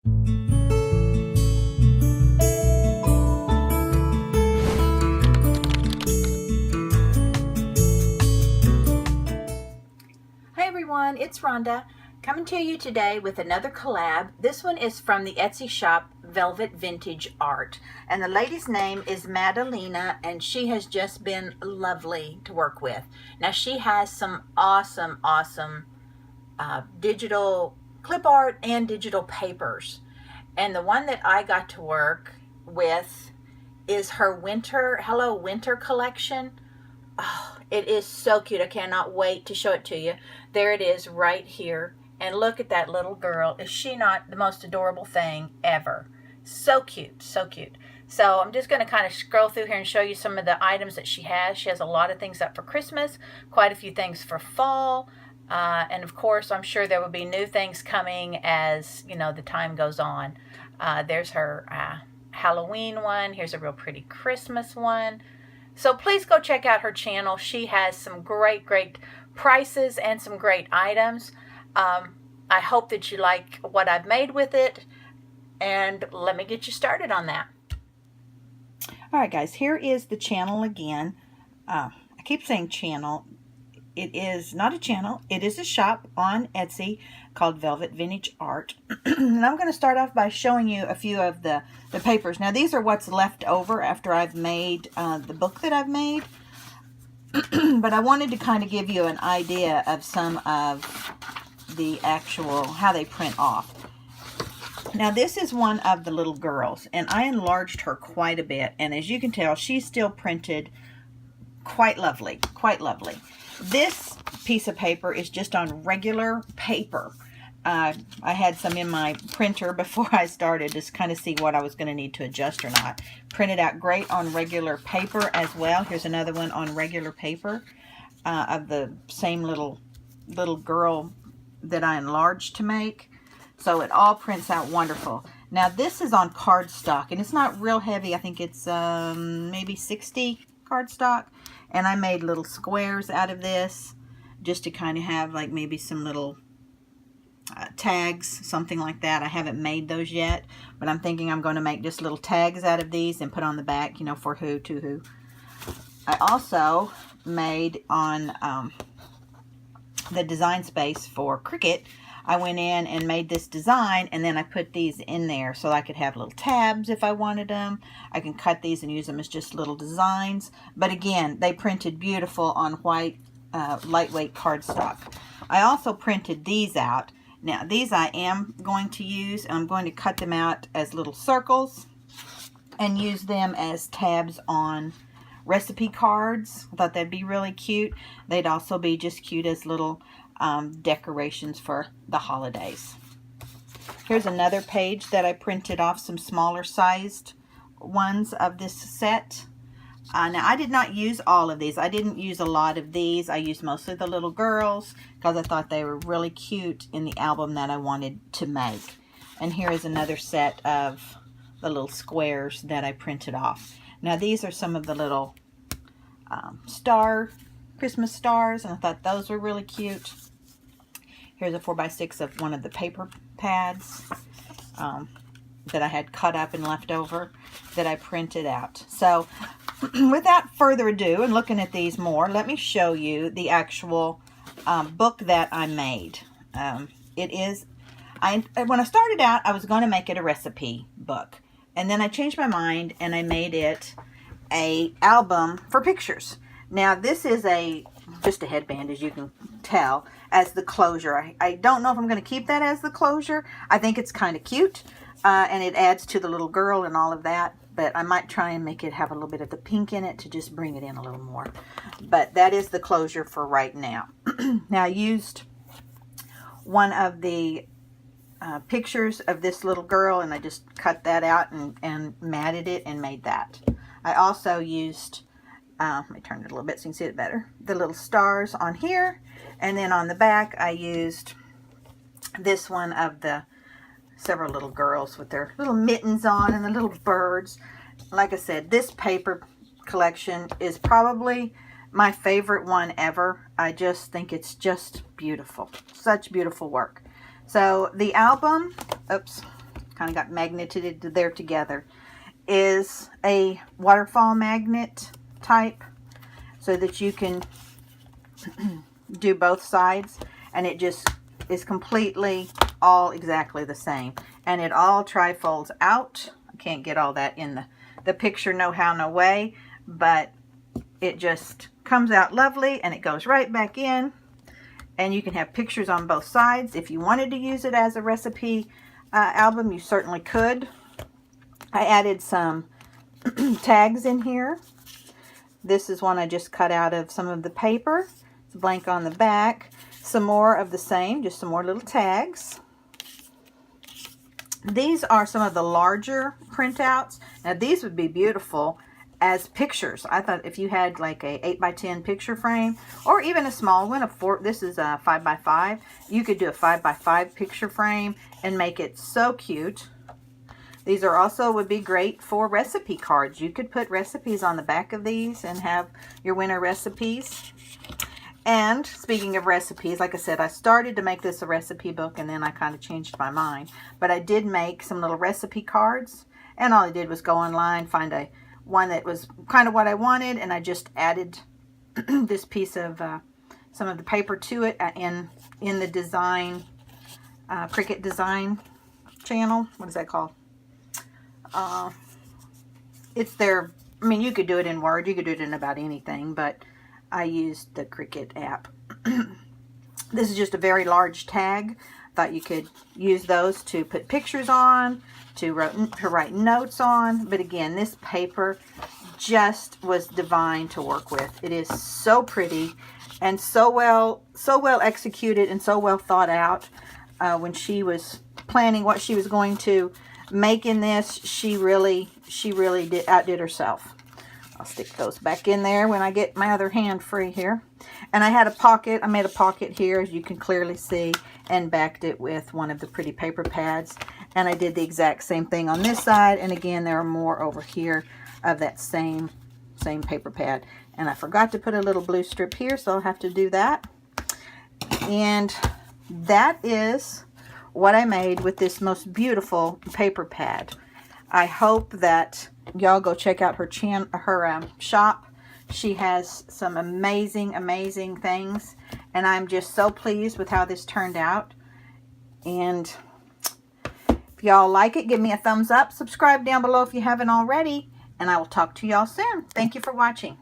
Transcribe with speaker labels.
Speaker 1: Hi everyone, it's Rhonda coming to you today with another collab. This one is from the Etsy shop Velvet Vintage Art, and the lady's name is Madalina, and she has just been lovely to work with. Now she has some awesome digital clip art and digital papers, and the one that I got to work with is her Hello Winter collection. Oh, it is so cute. I cannot wait to show it to you. There it is right here. And look at that little girl. Is she not the most adorable thing ever? So cute, so cute. So I'm just going to kind of scroll through here and show you some of the items that she has. She has a lot of things up for Christmas, quite a few things for fall. And of course, I'm sure there will be new things coming as, you know, the time goes on. There's her Halloween one. Here's a real pretty Christmas one. So please go check out her channel. She has some great prices and some great items. I hope that you like what I've made with it, and let me get you started on that. All right, guys, here is the channel again. I keep saying channel. It is not a channel. It is a shop on Etsy called Velvet Vintage Art. And I'm going to start off by showing you a few of the papers. Now, these are what's left over after I've made the book that I've made. But I wanted to kind of give you an idea of some of the actual, how they print off. Now, this is one of the little girls, and I enlarged her quite a bit. And as you can tell, she's still printed quite lovely, quite lovely. This piece of paper is just on regular paper. I had some in my printer before I started to kind of see what I was going to need to adjust or not. Printed out great on regular paper as well. Here's another one on regular paper of the same little girl that I enlarged to make. So it all prints out wonderful. Now this is on cardstock, and it's not real heavy. I think it's maybe 60 cardstock. And I made little squares out of this just to kind of have like maybe some little tags, something like that. I haven't made those yet, but I'm thinking I'm going to make just little tags out of these and put on the back, you know, for who, to who. I also made on the design space for Cricut. I went in and made this design, and then I put these in there so I could have little tabs if I wanted them. I can cut these and use them as just little designs. But again, they printed beautiful on white, lightweight cardstock. I also printed these out. Now, these I am going to use, and I'm going to cut them out as little circles and use them as tabs on recipe cards. I thought that'd be really cute. They'd also be just cute as little decorations for the holidays. Here's another page that I printed off some smaller sized ones of this set. Now I did not use all of these. I didn't use a lot of these. I used mostly the little girls because I thought they were really cute in the album that I wanted to make. And here is another set of the little squares that I printed off. Now these are some of the little Christmas stars, and I thought those were really cute. Here's a 4x6 of one of the paper pads that I had cut up and left over that I printed out. So without further ado, and looking at these more, let me show you the actual book that I made. When I started out, I was going to make it a recipe book, and then I changed my mind and I made it a album for pictures. Now this is just a headband, as you can tell, as the closure. I don't know if I'm going to keep that as the closure. I think it's kind of cute, and it adds to the little girl and all of that, but I might try and make it have a little bit of the pink in it to just bring it in a little more. But that is the closure for right now. Now I used one of the pictures of this little girl, and I just cut that out and matted it and made that. I also used, let me turn it a little bit so you can see it better, the little stars on here, and then on the back I used this one of the several little girls with their little mittens on and the little birds. Like I said, this paper collection is probably my favorite one ever. I just think it's just beautiful. Such beautiful work. So the album, oops, kind of got magneted there together, is a waterfall magnet type, so that you can do both sides, and it just is completely all exactly the same, and it all trifolds out. I can't get all that in the picture, no how, no way, but it just comes out lovely, and it goes right back in, and you can have pictures on both sides. If you wanted to use it as a recipe album, you certainly could. I added some tags in here. This is one I just cut out of some of the paper. It's blank on the back. Some more of the same, just some more little tags. These are some of the larger printouts. Now these would be beautiful as pictures. I thought if you had like a 8x10 picture frame, or even a small one, this is a 5x5, you could do a 5x5 picture frame and make it so cute. These are also would be great for recipe cards. You could put recipes on the back of these and have your winter recipes. And speaking of recipes, like I said, I started to make this a recipe book, and then I kind of changed my mind. But I did make some little recipe cards, and all I did was go online, find one that was kind of what I wanted, and I just added this piece of some of the paper to it in the design, Cricut design channel. What is that called? It's their, I mean, you could do it in Word, you could do it in about anything, but I used the Cricut app. This is just a very large tag. Thought you could use those to put pictures on, to write notes on. But again, this paper just was divine to work with. It is so pretty and so well executed and so well thought out. When she was planning what she was going to make in this, she really outdid herself. I'll stick those back in there when I get my other hand free here. And I had a pocket. I made a pocket here, as you can clearly see, and backed it with one of the pretty paper pads. And I did the exact same thing on this side. And again, there are more over here of that same paper pad. And I forgot to put a little blue strip here, so I'll have to do that. And that is what I made with this most beautiful paper pad. I hope that y'all go check out her shop. She has some amazing things, and I'm just so pleased with how this turned out. And if y'all like it, give me a thumbs up. Subscribe down below if you haven't already, and I will talk to y'all soon. Thank you for watching.